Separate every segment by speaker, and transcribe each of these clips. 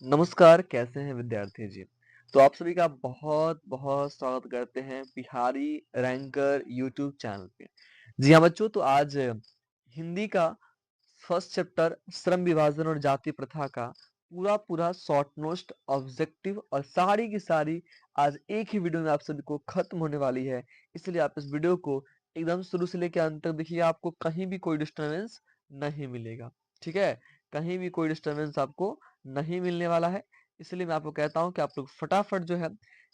Speaker 1: नमस्कार, कैसे हैं विद्यार्थी जी? तो आप सभी का बहुत-बहुत स्वागत करते हैं बिहारी रैंकर यूट्यूब चैनल पे। जी हाँ बच्चों, तो आज हिंदी का फर्स्ट चैप्टर श्रम विभाजन और जाति प्रथा का पूरा शॉर्ट नोट्स, ऑब्जेक्टिव और सारी की सारी आज एक ही वीडियो में आप सभी को खत्म होने वाली है। इसलिए आप इस वीडियो को एकदम शुरू से लेके अंत तक देखिए, आपको कहीं भी कोई डिस्टर्बेंस नहीं मिलेगा, ठीक है? कहीं भी कोई डिस्टर्बेंस आपको नहीं मिलने वाला है। इसलिए मैं आपको कहता हूँ कि आप लोग फटाफट जो है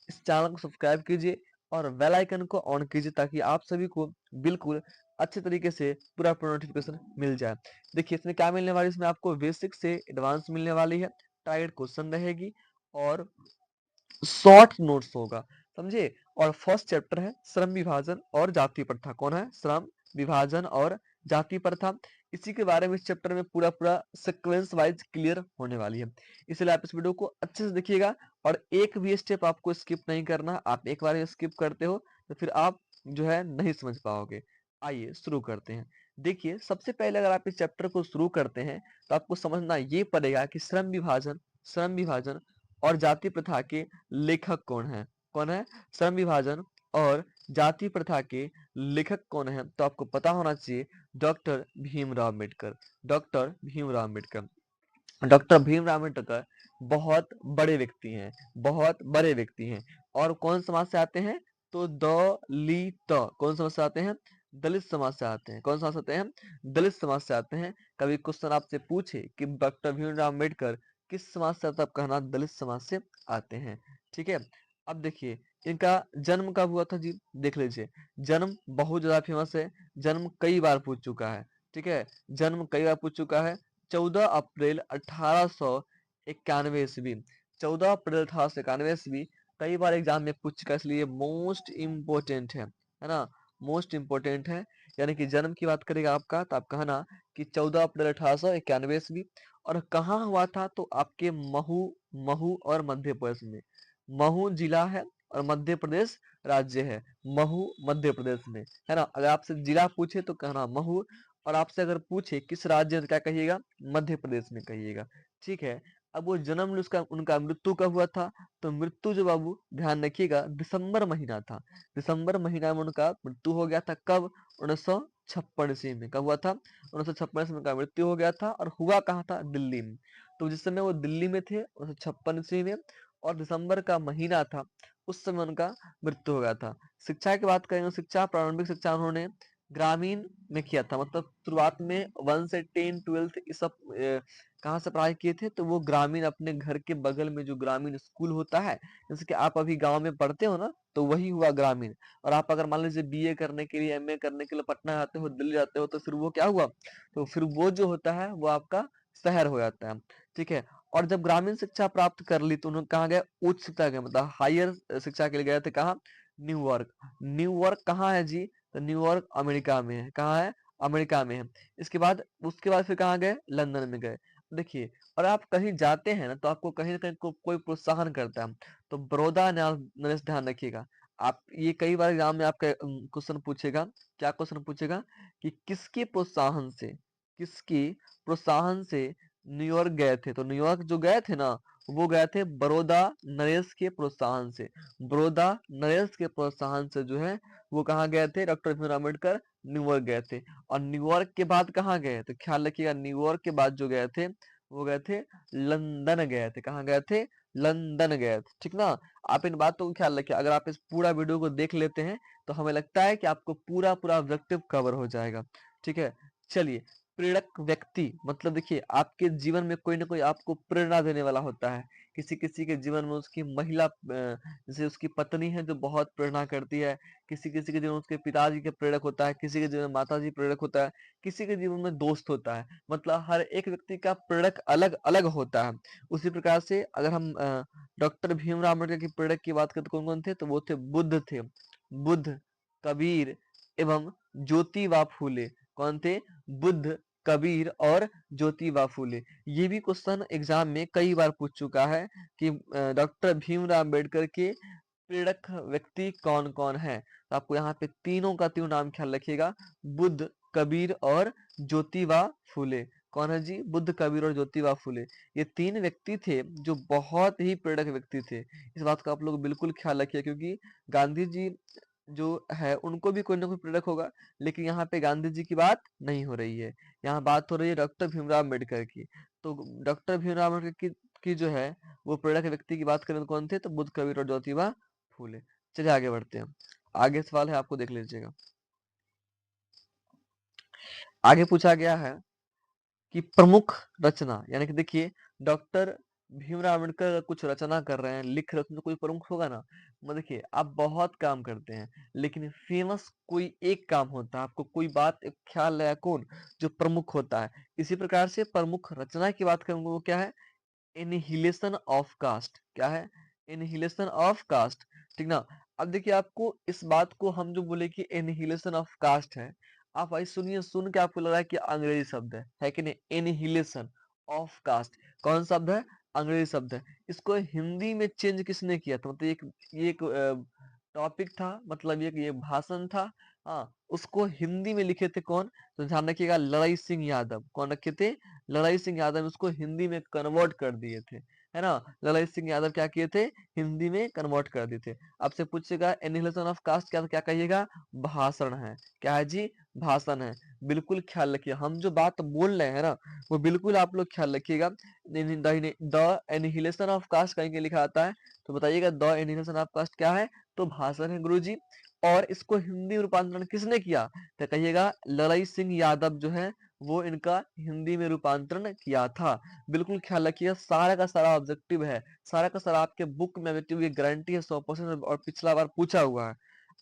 Speaker 1: इस चैनल को सब्सक्राइब कीजिए और बेल आइकन को ऑन कीजिए ताकि आप सभी को बिल्कुल अच्छे तरीके से पूरा नोटिफिकेशन मिल जाए। देखिए इसमें क्या मिलने वाली है, इसमें आपको बेसिक से एडवांस मिलने वाली है, टारगेट क्वेश्चन रहेगी और शॉर्ट नोट्स होगा, समझे? और फर्स्ट चैप्टर है श्रम विभाजन और जाति प्रथा। कौन है? श्रम विभाजन और जाति प्रथा। इसी के बारे में इस चैप्टर में पूरा सीक्वेंस वाइज क्लियर होने वाली है। इसलिए आप इस वीडियो को अच्छे से देखिएगा और एक भी स्टेप आपको स्किप नहीं करना। आप एक बार स्किप करते हो तो फिर आप जो है नहीं समझ पाओगे। आइए शुरू करते हैं। देखिए सबसे पहले अगर आप इस चैप्टर को शुरू करते हैं तो आपको समझना ये पड़ेगा कि श्रम विभाजन और जाति प्रथा के लेखक कौन है? कौन है? श्रम विभाजन और जाति प्रथा के लेखक कौन है? तो आपको पता होना चाहिए doctor Bhimrao Ambedkar. Doctor Bhimrao Ambedkar. Doctor Bhimrao Ambedkar बहुत बड़े व्यक्ति हैं, बहुत बड़े व्यक्ति हैं और कौन समाज से आते हैं? तो दलित। कौन समाज से आते हैं? दलित समाज से आते हैं। कौन समाज से आते हैं? दलित समाज से आते हैं। कभी क्वेश्चन आपसे पूछे कि डॉक्टर भीमराव अम्बेडकर किस समाज से आते हैं? तब कहना दलित समाज से आते हैं। ठीक है? अब देखिए इनका जन्म कब हुआ था जी? देख लीजिए। जन्म बहुत ज्यादा फेमस है। जन्म कई बार पूछ चुका है। ठीक है? जन्म कई बार पूछ चुका है। 14 अप्रैल 1891 ईस्वी। 14 अप्रैल 1891 ईस्वी कई बार एग्जाम में पूछ चुका है, इसलिए मोस्ट इम्पोर्टेंट है ना? मोस्ट इम्पोर्टेंट है। यानी कि जन्म की बात करेगा आपका तो आप कहना कि 14 अप्रैल 1891 ईस्वी। और कहाँ हुआ था? तो आपके महू महू और मध्य प्रदेश में। महू जिला है और मध्य प्रदेश राज्य है। महू मध्य प्रदेश में है ना? अगर आपसे जिला पूछे तो कहना महू और आपसे अगर पूछे किस राज्य में तो क्या कहिएगा? मध्य प्रदेश में कहिएगा। ठीक है? अब वो जन्म उसका उनका मृत्यु कब हुआ था? तो मृत्यु जो बाबू ध्यान रखिएगा दिसंबर महीना था। दिसंबर महीना में उनका मृत्यु हो गया था। कब? 1956 ईस्वी में। कब हुआ था? 1956 ईस्वी में उनका मृत्यु हो गया था और हुआ कहाँ था? दिल्ली में। तो जिस समय वो दिल्ली में थे 1956 ईस्वी में और दिसंबर का महीना था, उस समय उनका मृत्यु हो गया था। शिक्षा की बात करेंगे, शिक्षा प्रारंभिक शिक्षा उन्होंने ग्रामीण में किया था। मतलब शुरुआत में 1 से 10 12th ये सब कहाँ से पढ़ाई किए थे? तो वो ग्रामीण अपने घर के बगल में जो ग्रामीण स्कूल होता है, जैसे कि आप अभी गाँव में पढ़ते हो ना, तो वही हुआ ग्रामीण। और आप अगर मान लीजिए बीए करने के लिए, एमए करने के लिए पटना जाते हो, दिल्ली जाते हो, तो फिर वो क्या हुआ? तो फिर वो जो होता है वो आपका शहर हो जाता है। ठीक है? और जब ग्रामीण शिक्षा प्राप्त कर ली तो उन्होंने कहाँ गए? उच्च शिक्षा गए, मतलब हायर शिक्षा के लिए गए थे। कहाँ? न्यूयॉर्क। न्यूयॉर्क कहाँ है जी? तो न्यूयॉर्क अमेरिका में है। कहाँ है? अमेरिका में है। उसके बाद फिर कहाँ गए? लंदन में गए। देखिए और आप कहीं जाते हैं ना तो आपको कहीं न कहीं कोई प्रोत्साहन करता है। तो बड़ौदा नरेश ध्यान रखिएगा। आप ये कई बार एग्जाम में आपका क्वेश्चन पूछेगा। क्या क्वेश्चन पूछेगा? कि किसके प्रोत्साहन से न्यूयॉर्क गए थे? तो न्यूयॉर्क जो गए थे ना, वो गए थे बड़ौदा नरेश के प्रोत्साहन से। बड़ौदा नरेश के प्रोत्साहन से जो है वो कहाँ गए थे? डॉक्टर भीमराव अम्बेडकर न्यूयॉर्क गए थे। और न्यूयॉर्क के बाद कहाँ गए? तो ख्याल रखिएगा न्यूयॉर्क के बाद जो गए थे वो गए थे लंदन गए थे। कहाँ गए थे? लंदन गए थे। ठीक ना? आप इन बातों को ख्याल रखिए। अगर आप इस पूरा वीडियो को देख लेते हैं तो हमें लगता है कि आपको पूरा ऑब्जेक्टिव कवर हो जाएगा। ठीक है? चलिए प्रेरक व्यक्ति मतलब देखिए आपके जीवन में कोई ना कोई आपको प्रेरणा देने वाला होता है। किसी-किसी के जीवन में उसकी महिला जैसे उसकी पत्नी है जो बहुत प्रेरणा करती है। किसी-किसी के जीवन में उसके पिताजी के प्रेरक होता है, किसी के जीवन में माताजी प्रेरक होता है, किसी के जीवन में दोस्त होता है। मतलब हर एक व्यक्ति का प्रेरक अलग-अलग होता है। उसी प्रकार से अगर हम डॉक्टर भीमराव अम्बेडकर की प्रेरक की बात करें तो कौन-कौन थे? तो वो थे बुद्ध थे। बुद्ध, कबीर एवं ज्योतिबा फूले। कौन थे? बुद्ध, कबीर और ज्योतिबा फूले। ये भी क्वेश्चन एग्जाम में कई बार पूछ चुका है कि डॉक्टर भीमराव अम्बेडकर के प्रेरक व्यक्ति कौन-कौन हैं? तो आपको यहाँ पे तीनों का तीनों नाम ख्याल रखिएगा, बुद्ध, कबीर और ज्योतिबा फूले। कौन है जी? बुद्ध, कबीर और ज्योतिबा फुले। ये 3 व्यक्ति थे जो बहुत ही प्रेरक व्यक्ति थे। इस बात का आप लोग बिल्कुल ख्याल रखिए क्योंकि गांधी जी जो है उनको भी कोई ना कोई प्रेरक होगा, लेकिन यहाँ पे गांधी जी की बात नहीं हो रही है। यहाँ बात हो रही है डॉक्टर भीमराव अम्बेडकर की। तो डॉक्टर भीमराव अम्बेडकर की जो है वो प्रेरक व्यक्ति की बात करें तो कौन थे? तो बुद्ध, कबीर और ज्योतिबा फुले। चलिए आगे बढ़ते हैं। आगे सवाल है आपको देख लीजिएगा। आगे पूछा गया है कि प्रमुख रचना यानी कि देखिए डॉक्टर भीमराव अम्बेडकर अगर कुछ रचना कर रहे हैं, लिख रहे हैं तो कोई प्रमुख होगा ना। देखिए आप बहुत काम करते हैं लेकिन फेमस कोई एक काम होता है, आपको कोई बात एक ख्याल है कौन जो प्रमुख होता है। इसी प्रकार से प्रमुख रचना की बात करेंगे वो क्या है? Annihilation of caste. क्या है? Annihilation of caste. ठीक ना। अब देखिए आपको इस बात को हम जो बोले कि एनिहिलेशन ऑफ कास्ट है, आप भाई सुनिए, सुन के आपको लग रहा है कि अंग्रेजी शब्द है कि नहीं? एनिहिलेशन ऑफ कास्ट कौन शब्द है? अंग्रेजी शब्द है। इसको हिंदी में चेंज किसने किया था? मतलब ये एक टॉपिक था, मतलब ये भाषण था। हाँ, उसको हिंदी में लिखे थे कौन? तो ध्यान रखिएगा, लड़ाई सिंह यादव। कौन रखे थे? लड़ाई सिंह यादव। उसको हिंदी में कन्वर्ट कर दिए थे, है ना। लड़ाई सिंह यादव क्या किए थे? हिंदी में कन्वर्ट कर दिए थे। आपसे पूछेगा एनिहिलेशन ऑफ कास्ट क्या, तो क्या कहिएगा? भाषण है। क्या है जी? भाषण है। बिल्कुल ख्याल रखिए, हम जो बात बोल रहे हैं ना वो बिल्कुल आप लोग ख्याल रखिएगा। द एनिहिलेशन ऑफ कास्ट कहीं के लिखा आता है तो बताइएगा द एनिहिलेशन ऑफ कास्ट क्या है? तो भाषण है गुरुजी। और इसको हिंदी में रूपांतरण किसने किया? तो कहिएगा लड़ाई सिंह यादव जो है वो इनका हिंदी में रूपांतरण किया था। बिल्कुल ख्याल रखिए, सारा का सारा ऑब्जेक्टिव है, सारा का सारा आपके बुक में ऑब्जेक्टिव की गारंटी है 100% और पिछला बार पूछा हुआ है।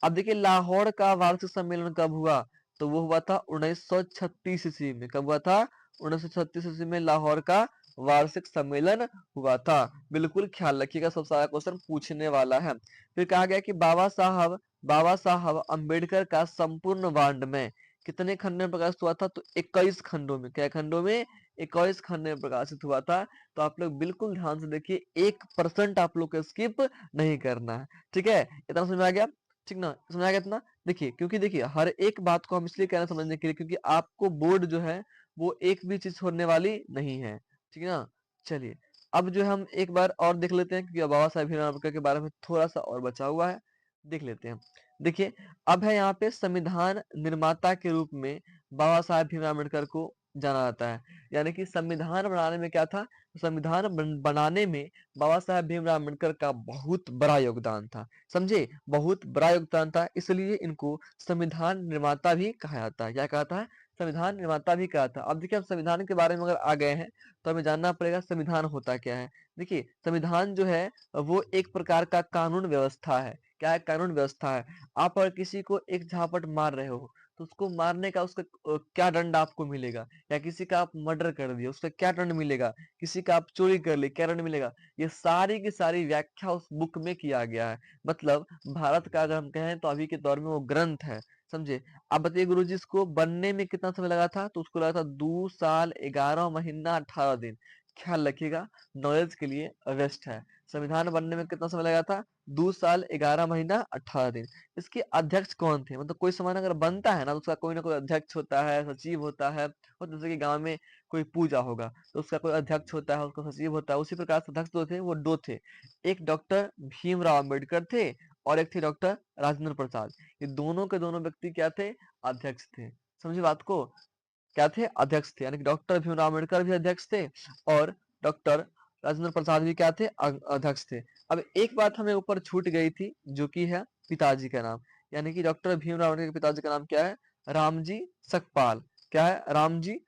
Speaker 1: अब देखिए लाहौर का वार्षिक सम्मेलन कब हुआ? तो वो हुआ था 1936 ईस्वी में। कब हुआ था? 1936 ईस्वी में लाहौर का वार्षिक सम्मेलन हुआ था। बिल्कुल ख्याल रखिएगा, सब सारा क्वेश्चन पूछने वाला है। फिर कहा गया कि बाबा साहब अम्बेडकर का संपूर्ण वाङ्मय में कितने खंड में प्रकाशित हुआ था? तो 21 खंडों में। क्या खंडों में? 21 खंड में प्रकाशित हुआ था। तो आप लोग बिल्कुल ध्यान से देखिए, 1% आप लोग को स्किप नहीं करना है। ठीक है, इतना समझ में आ गया? ठीक ना, समझ आ गया इतना? देखिए क्योंकि देखिए हर एक बात को हम इसलिए कह रहे हैं समझने के लिए क्योंकि आपको बोर्ड जो है वो एक भी चीज छोड़ने वाली नहीं है। ठीक है ना। चलिए अब जो है हम एक बार और देख लेते हैं क्योंकि बाबा साहेब भीमराव अम्बेडकर के बारे में थोड़ा सा और बचा हुआ है, देख लेते हैं। देखिए अब है यहाँ पे संविधान निर्माता के रूप में बाबा साहेब भीमराव अम्बेडकर को जाना जाता है। यानी कि संविधान बनाने में क्या था? संविधान बनाने में बाबा साहेब भीमराव अम्बेडकर का बहुत बड़ा योगदान था। समझे? बहुत बड़ा योगदान था, इसलिए इनको संविधान निर्माता भी कहा जाता है। क्या कहता है? संविधान निर्माता भी कहा था। अब देखिए हम संविधान के बारे में अगर आ गए हैं तो हमें जानना पड़ेगा संविधान होता क्या है। देखिए संविधान जो है वो एक प्रकार का कानून व्यवस्था है। क्या है? कानून व्यवस्था है। आप अगर किसी को एक झापट मार रहे हो तो उसको मारने का उसका क्या दंड आपको मिलेगा? या किसी का आप मर्डर कर दिए उसका क्या दंड मिलेगा? किसी का आप चोरी कर ली क्या दंड मिलेगा? ये सारी की सारी व्याख्या उस बुक में किया गया है। मतलब भारत का अगर हम कहें तो अभी के दौर में वो ग्रंथ है। समझे? आप बताइए गुरुजी इसको बनने में कितना समय लगा था? तो उसको लगा था 2 साल 11 महीना 18 दिन। ख्याल रखिएगा, नॉलेज के लिए बेस्ट है। संविधान बनने में कितना समय लगा था? 2 साल 11 महीना 18 दिन। इसके अध्यक्ष कौन थे? मतलब कोई संविधान अगर बनता है ना तो उसका कोई ना कोई अध्यक्ष होता है, सचिव होता है। और जैसे कि गाँव में कोई पूजा होगा तो उसका कोई अध्यक्ष होता है, उसका सचिव होता है। उसी प्रकार से अध्यक्ष जो थे वो 2 थे। एक डॉक्टर भीमराव अम्बेडकर थे और एक थे डॉक्टर राजेंद्र प्रसाद। ये दोनों के दोनों व्यक्ति क्या थे? अध्यक्ष थे। समझे बात को? क्या थे? अध्यक्ष थे। यानी कि डॉक्टर भीमराव अम्बेडकर भी अध्यक्ष थे और डॉक्टर राजेंद्र प्रसाद भी क्या थे? अध्यक्ष थे। अब एक बात हमें ऊपर छूट गई थी जो कि है पिताजी का नाम। यानी कि डॉक्टर भीमराव अम्बेडकर के पिताजी का नाम क्या है? रामजी सकपाल। क्या है? रामजी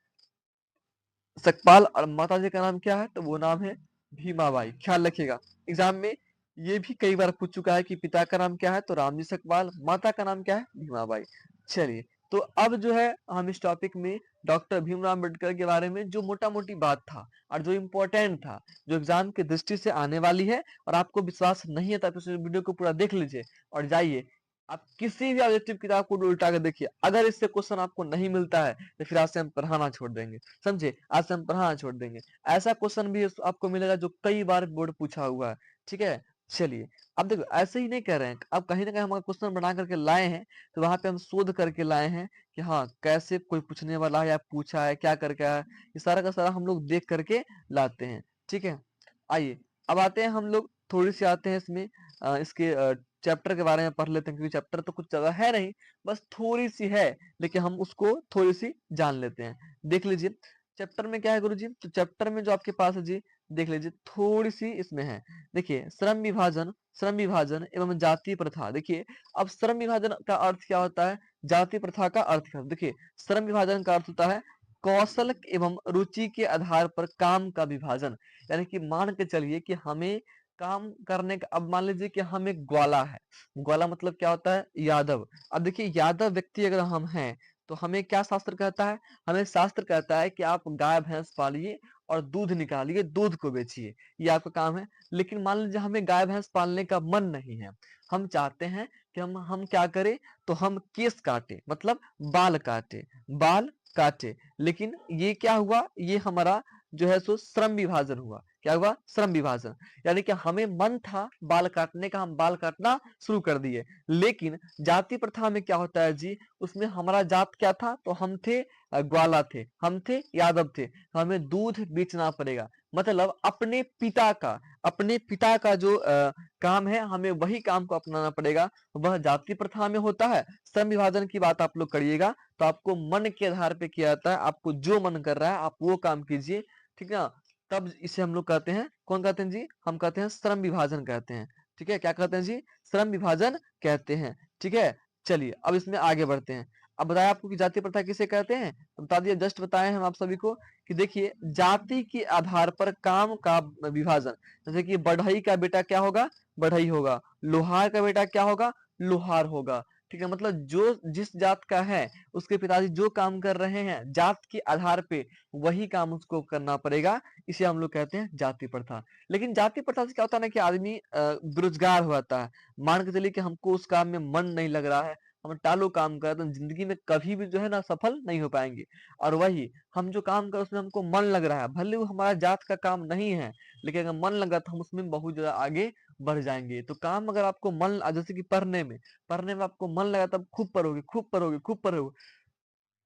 Speaker 1: सकपाल। और माता जी का नाम क्या है? तो वो नाम है भीमाबाई। ख्याल रखिएगा, एग्जाम में ये भी कई बार पूछ चुका है कि पिता का नाम क्या है? तो रामजी सकपाल। माता का नाम क्या है? भीमाबाई। चलिए तो अब जो है हम इस टॉपिक में डॉक्टर भीमराव अम्बेडकर के बारे में जो मोटा मोटी बात था और जो इम्पोर्टेंट था, जो एग्जाम की दृष्टि से आने वाली है और आपको विश्वास नहीं है तो आप इस वीडियो को पूरा देख लीजिए और जाइए आप किसी भी ऑब्जेक्टिव किताब को उल्टा कर देखिए। अगर इससे क्वेश्चन आपको नहीं मिलता है तो फिर आज से हम पढ़ाना छोड़ देंगे। समझे? आज से हम पढ़ाना छोड़ देंगे। ऐसा क्वेश्चन भी आपको मिलेगा जो कई बार बोर्ड पूछा हुआ है। ठीक है। चलिए अब देखो ऐसे ही नहीं कर रहे हैं, अब कहीं न कहीं हम अगर क्वेश्चन बना करके लाए हैं, तो वहाँ पे हम शोध करके लाए हैं कि हाँ, कैसे कोई पूछने वाला है या पूछा है, क्या करके आया है, ये सारा का सारा हम लोग देख करके लाते हैं, ठीक है? आइए, अब आते हैं हम लोग थोड़ी-सी आते हैं इसमें इसके चैप्टर के बारे में पढ़ लेते हैं क्योंकि चैप्टर तो कुछ ज़्यादा है नहीं, बस थोड़ी-सी है, लेकिन हम उसको थोड़ी-सी जान लेते हैं। देख लीजिए, चैप्टर में क्या है गुरुजी? तो चैप्टर में जो आपके पास है जी, देख लीजिए थोड़ी-सी इसमें है। देखिए, श्रम विभाजन एवं जाति प्रथा। देखिए, अब श्रम विभाजन का अर्थ क्या होता है? जाति प्रथा का अर्थ क्या होता है? देखिए, श्रम विभाजन का अर्थ होता है कौशल एवं रुचि के आधार पर काम का विभाजन। यानी कि मान के चलिए कि हमें काम करने का, अब मान लीजिए कि हम एक ग्वाला है। ग्वाला मतलब क्या होता है? यादव। अब देखिए यादव व्यक्ति अगर हम हैं, तो हमें क्या शास्त्र कहता है? हमें शास्त्र कहता है कि आप गाय-भैंस पालिए और दूध निकालिए, दूध को बेचिए। ये आपका काम है। लेकिन मान लीजिए हमें गाय-भैंस पालने का मन नहीं है। हम चाहते हैं कि हम क्या करें? तो हम केस काटें, मतलब बाल काटें, बाल काटें। लेकिन ये क्या हुआ? ये हमारा जो है सो श्रम विभाजन हुआ। क्या हुआ? श्रम विभाजन। यानी कि हमें मन था बाल काटने का, हम बाल काटना शुरू कर दिए। लेकिन जाति प्रथा में क्या होता है जी? उसमें हमारा जात क्या था? तो हम थे ग्वाला थे, हम थे यादव थे। हमें दूध बेचना पड़ेगा। मतलब अपने पिता का जो काम है, हमें वही काम को अपनाना पड़ेगा। वह जाति प्रथा में होता है। श्रम विभाजन की बात आप लोग करिएगा, तो आपको मन के आधार पे किया जाता है। आपको जो मन कर रहा है, आप वो काम कीजिए, ठीक है ना? तब इसे हम लोग कहते हैं, कौन कहते हैं जी? हम कहते हैं श्रम विभाजन कहते हैं। ठीक है? क्या कहते हैं जी? श्रम विभाजन कहते हैं। ठीक है? चलिए, अब इसमें आगे बढ़ते हैं। अब बताया आपको कि जाति प्रथा किसे कहते हैं? बता दिया, जस्ट बताए हम आप सभी को कि देखिए जाति के आधार पर काम का विभाजन। जैसे कि बढ़ई का बेटा क्या होगा? बढ़ई होगा। लोहार का बेटा क्या होगा? लोहार होगा। ठीक है? मतलब जो जिस जात का है, उसके पिताजी जो काम कर रहे हैं, जात के आधार पे वही काम उसको करना पड़ेगा। इसे हम लोग कहते हैं जाति प्रथा। लेकिन जाति प्रथा से क्या होता है ना कि आदमी बेरोजगार हो जाता है। मान के चलिए कि हमको उस काम में मन नहीं लग रहा है, हम टालो काम कर तो जिंदगी में कभी भी जो है ना सफल नहीं हो पाएंगे। और वही हम जो काम कर उसमें हमको मन लग रहा है, भले वो हमारा जात का काम नहीं है, लेकिन अगर मन लगा तो हम उसमें बहुत ज्यादा आगे बढ़ जाएंगे। तो काम अगर आपको मन, जैसे कि पढ़ने में आपको मन लगा तब खूब पढ़ोगे, खूब पढ़ोगे, खूब पढ़ोगे।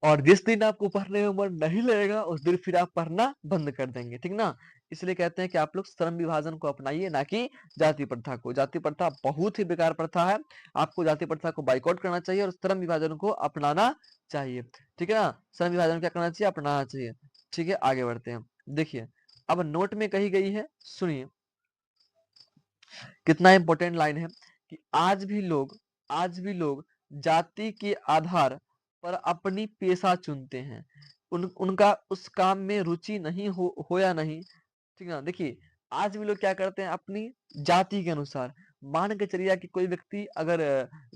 Speaker 1: और जिस दिन आपको पढ़ने में मन नहीं लगेगा, उस दिन फिर आप पढ़ना बंद कर देंगे, ठीक ना? इसलिए कहते हैं कि आप लोग श्रम विभाजन को अपनाइए, ना कि जाति प्रथा को। जाति प्रथा बहुत ही बेकार प्रथा है। आपको जाति प्रथा को बायकॉट करना चाहिए और श्रम विभाजन को अपनाना चाहिए, ठीक है ना? श्रम विभाजन क्या करना चाहिए? अपनाना चाहिए। ठीक है, आगे बढ़ते हैं। देखिए, अब नोट में कही गई है, सुनिए, कितना इंपॉर्टेंट लाइन है कि आज भी लोग जाति के आधार पर अपनी पेशा चुनते हैं। उनका उस काम में रुचि नहीं हो या नहीं, ठीक है ना? देखिए, आज भी लोग क्या करते हैं अपनी जाति के अनुसार। मान के चलिए कि कोई व्यक्ति अगर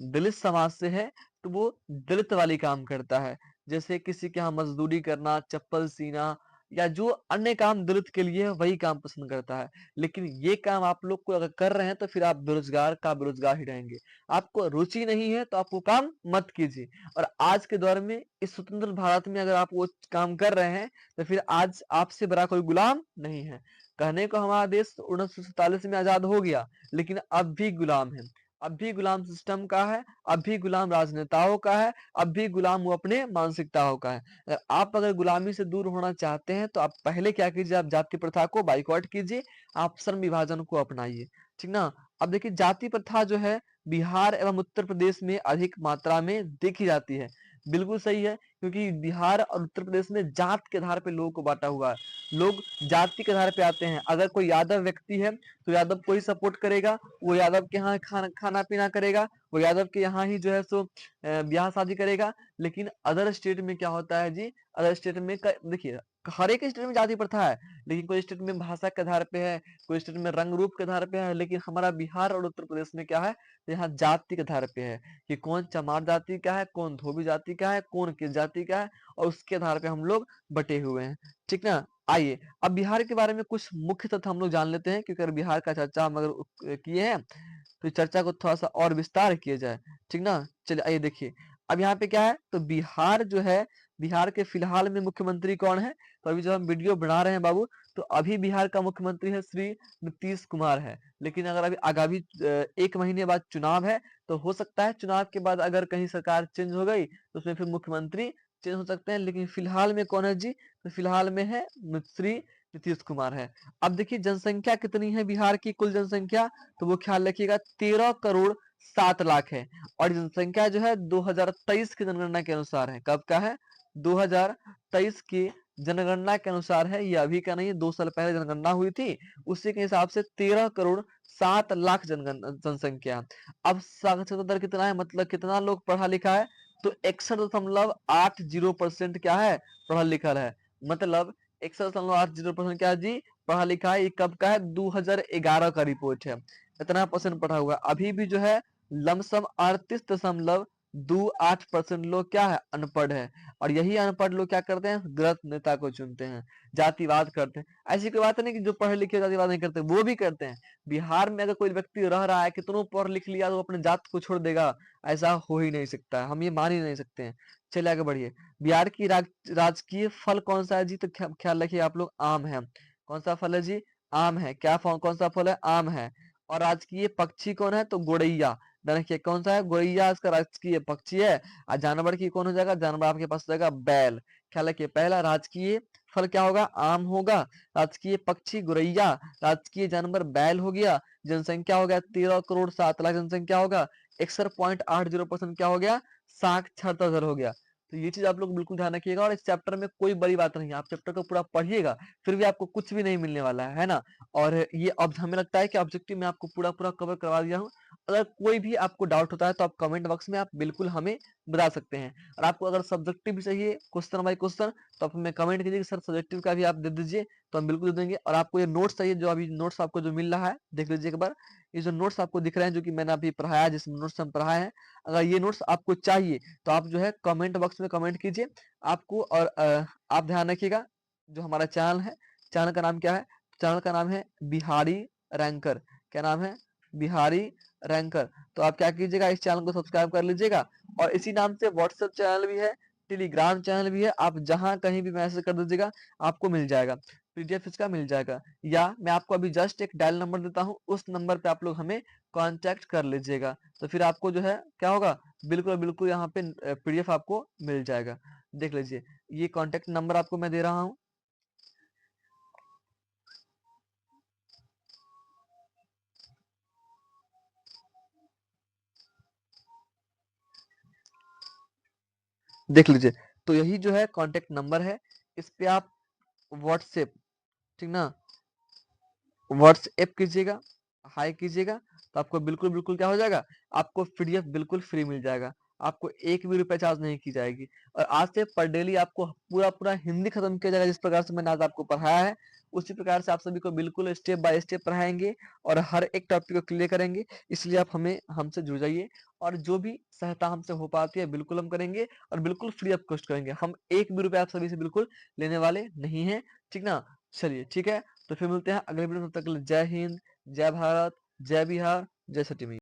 Speaker 1: दलित समाज से है, तो वो दलित वाली काम करता है। जैसे किसी के यहाँ मजदूरी करना, चप्पल सीना या जो अन्य काम दलित के लिए है, वही काम पसंद करता है। लेकिन ये काम आप लोग को अगर कर रहे हैं, तो फिर आप बेरोजगार का बेरोजगार ही रहेंगे। आपको रुचि नहीं है, तो आप वो काम मत कीजिए। और आज के दौर में, इस स्वतंत्र भारत में अगर आप वो काम कर रहे हैं, तो फिर आज आपसे बड़ा कोई गुलाम नहीं है। कहने को हमारा देश 1947 में आजाद हो गया, लेकिन अब भी गुलाम है। अब भी गुलाम सिस्टम का है, अब भी गुलाम राजनेताओं का है, अब भी गुलाम वो अपने मानसिकताओं का है। अगर गुलामी से दूर होना चाहते हैं, तो आप पहले क्या कीजिए? आप जाति प्रथा को बाइकआउट कीजिए, आप श्रम विभाजन को अपनाइए, ठीक ना? अब देखिए, जाति प्रथा जो है बिहार एवं उत्तर प्रदेश में अधिक मात्रा में देखी जाती है। बिल्कुल सही है, क्योंकि बिहार और उत्तर प्रदेश में जात के आधार पे लोगों को बांटा हुआ है। लोग जाति के आधार पे आते हैं। अगर कोई यादव व्यक्ति है, तो यादव को ही सपोर्ट करेगा, वो यादव के यहाँ खाना पीना करेगा, वो यादव के यहाँ ही जो है सो ब्याह शादी करेगा। लेकिन अदर स्टेट में क्या होता है जी? अदर स्टेट में देखिए, हर एक स्टेट में जाति प्रथा है, लेकिन कोई स्टेट में भाषा के आधार पे है, कोई स्टेट में रंग रूप के आधार पे है। लेकिन हमारा बिहार और उत्तर प्रदेश में क्या है? तो यहाँ जाति के आधार पे है कि कौन चमार जाति का है, कौन धोबी जाति का है, कौन किस जाति का है, और उसके आधार पे हम लोग बटे हुए हैं, ठीक ना? आइए, अब बिहार के बारे में कुछ मुख्य तथ्य हम लोग जान लेते हैं, क्योंकि अगर बिहार का चर्चा हम अगर किए हैं, तो इस चर्चा को थोड़ा सा और विस्तार किया जाए, ठीक ना? चलिए, आइए देखिए, अब यहाँ पे क्या है? तो बिहार जो है, बिहार के फिलहाल में मुख्यमंत्री कौन है? तो अभी जो हम वीडियो बना रहे हैं बाबू, तो अभी बिहार का मुख्यमंत्री है श्री नीतीश कुमार है। लेकिन अगर अभी आगामी 1 महीने बाद चुनाव है, तो हो सकता है चुनाव के बाद अगर कहीं सरकार चेंज हो गई, तो उसमें फिर मुख्यमंत्री चेंज हो सकते हैं। लेकिन फिलहाल में कौन है जी? तो फिलहाल में है श्री नीतीश कुमार है। अब देखिए जनसंख्या कितनी है बिहार की कुल जनसंख्या, तो वो ख्याल रखिएगा 13 करोड़ 7 लाख है। और जनसंख्या जो है 2023 की जनगणना के अनुसार है। कब का है? 2023 की जनगणना के अनुसार है। ये अभी का नहीं है, 2 साल पहले जनगणना हुई थी। उसी के हिसाब से 13 करोड़ 7 लाख जनसंख्या। अब साक्षरता दर कितना है, मतलब कितना लोग पढ़ा लिखा है? तो 61.80% क्या है? पढ़ा लिखा है। मतलब 61.80% क्या है जी? पढ़ा लिखा है। ये कब का है? 2011 का रिपोर्ट है। इतना परसेंट पढ़ा हुआ है। अभी भी जो है लमसम 38.28% लोग क्या है? अनपढ़ है। और यही अनपढ़ लोग क्या करते हैं? गलत नेता को चुनते हैं, जातिवाद करते हैं। ऐसी कोई बात नहीं कि जो पढ़े लिखे जातिवाद नहीं करते, वो भी करते हैं। बिहार में अगर कोई व्यक्ति रह रहा है, कितनों पढ़ लिख लिया तो अपने जात को छोड़ देगा? ऐसा हो ही नहीं सकता है, हम ये मान ही नहीं सकते हैं। चलिए आगे बढ़िए। बिहार की राजकीय फल कौन सा है जी? तो ख्याल रखिए आप लोग, आम है। कौन सा फल है जी? आम है। क्या कौन सा फल है? आम है। और राजकीय पक्षी कौन है? तो गोरैया। देखिए कौन सा है? गोरैया इसका राजकीय पक्षी है। और जानवर की कौन हो जाएगा? जानवर आपके पास हो जाएगा बैल। ख्याल रखिए, पहला राजकीय फल क्या होगा? आम होगा। राजकीय पक्षी गोरैया। राजकीय जानवर बैल हो गया। जनसंख्या हो गया 13 करोड़ 7 लाख जनसंख्या होगा। 61.80% क्या हो गया? साक्षरता दर हो गया। तो ये चीज आप लोग बिल्कुल ध्यान रखिएगा। और इस चैप्टर में कोई बड़ी बात नहीं है, आप चैप्टर को पूरा पढ़िएगा, फिर भी आपको कुछ भी नहीं मिलने वाला है ना। और ये अब हमें लगता है कि ऑब्जेक्टिव में आपको पूरा पूरा कवर करवा दिया हूँ। अगर कोई भी आपको डाउट होता है तो आप कमेंट बॉक्स में आप बिल्कुल हमें बता सकते हैं। और आपको अगर सब्जेक्टिव भी चाहिए क्वेश्चन बाय क्वेश्चन, तो आप हमें कमेंट कीजिए कि सर सब्जेक्टिव का भी आप दे दीजिए, तो हम बिल्कुल दे देंगे। और आपको ये नोट्स चाहिए, जो अभी नोट्स आपको जो मिल रहा है, देख लीजिए एक बार। ये जो नोट्स आपको दिख रहे हैं, जो कि मैंने अभी पढ़ाया, जिस नोट्स हम पढ़ाए हैं, अगर ये नोट्स आपको चाहिए तो आप जो है कमेंट बॉक्स में कमेंट कीजिए आपको। और आप ध्यान रखिएगा, जो हमारा चैनल है, चैनल का नाम क्या है? चैनल का नाम है बिहारी रैंकर। क्या नाम है? बिहारी रैंकर। तो आप क्या कीजिएगा, इस चैनल को सब्सक्राइब कर लीजिएगा। और इसी नाम से व्हाट्सएप चैनल भी है, टेलीग्राम चैनल भी है। आप जहां कहीं भी मैसेज कर दीजिएगा, आपको मिल जाएगा, पीडीएफ इसका मिल जाएगा। या मैं आपको अभी जस्ट एक डायल नंबर देता हूँ, उस नंबर पे आप लोग हमें कांटेक्ट कर लीजिएगा। तो फिर आपको जो है क्या होगा, बिल्कुल बिल्कुल यहाँ पे पीडीएफ आपको मिल जाएगा। देख लीजिए, ये कांटेक्ट नंबर आपको मैं दे रहा हूँ। देख लीजिए, तो यही जो है कांटेक्ट नंबर है। इस पे आप व्हाट्सएप, ठीक ना, व्हाट्सएप कीजिएगा, हाई कीजिएगा, तो आपको बिल्कुल बिल्कुल क्या हो जाएगा, आपको पीडीएफ बिल्कुल फ्री मिल जाएगा। आपको एक भी रुपए चार्ज नहीं की जाएगी। और आज से पर डेली आपको पूरा पूरा हिंदी खत्म किया जाएगा। जिस प्रकार से मैंने आज आपको पढ़ाया है, उसी प्रकार से आप सभी को बिल्कुल स्टेप बाय स्टेप पढ़ाएंगे और हर एक टॉपिक को क्लियर करेंगे। इसलिए आप हमें हमसे जुड़ जाइए, और जो भी सहायता हमसे हो पाती है बिल्कुल हम करेंगे, और बिल्कुल फ्री ऑफ कॉस्ट करेंगे। हम एक भी रुपए आप सभी से बिल्कुल लेने वाले नहीं है, ठीक ना। चलिए ठीक है, तो फिर मिलते हैं अगले वीडियो में। तब तक के लिए जय हिंद, जय भारत, जय बिहार, जय सटी मैया।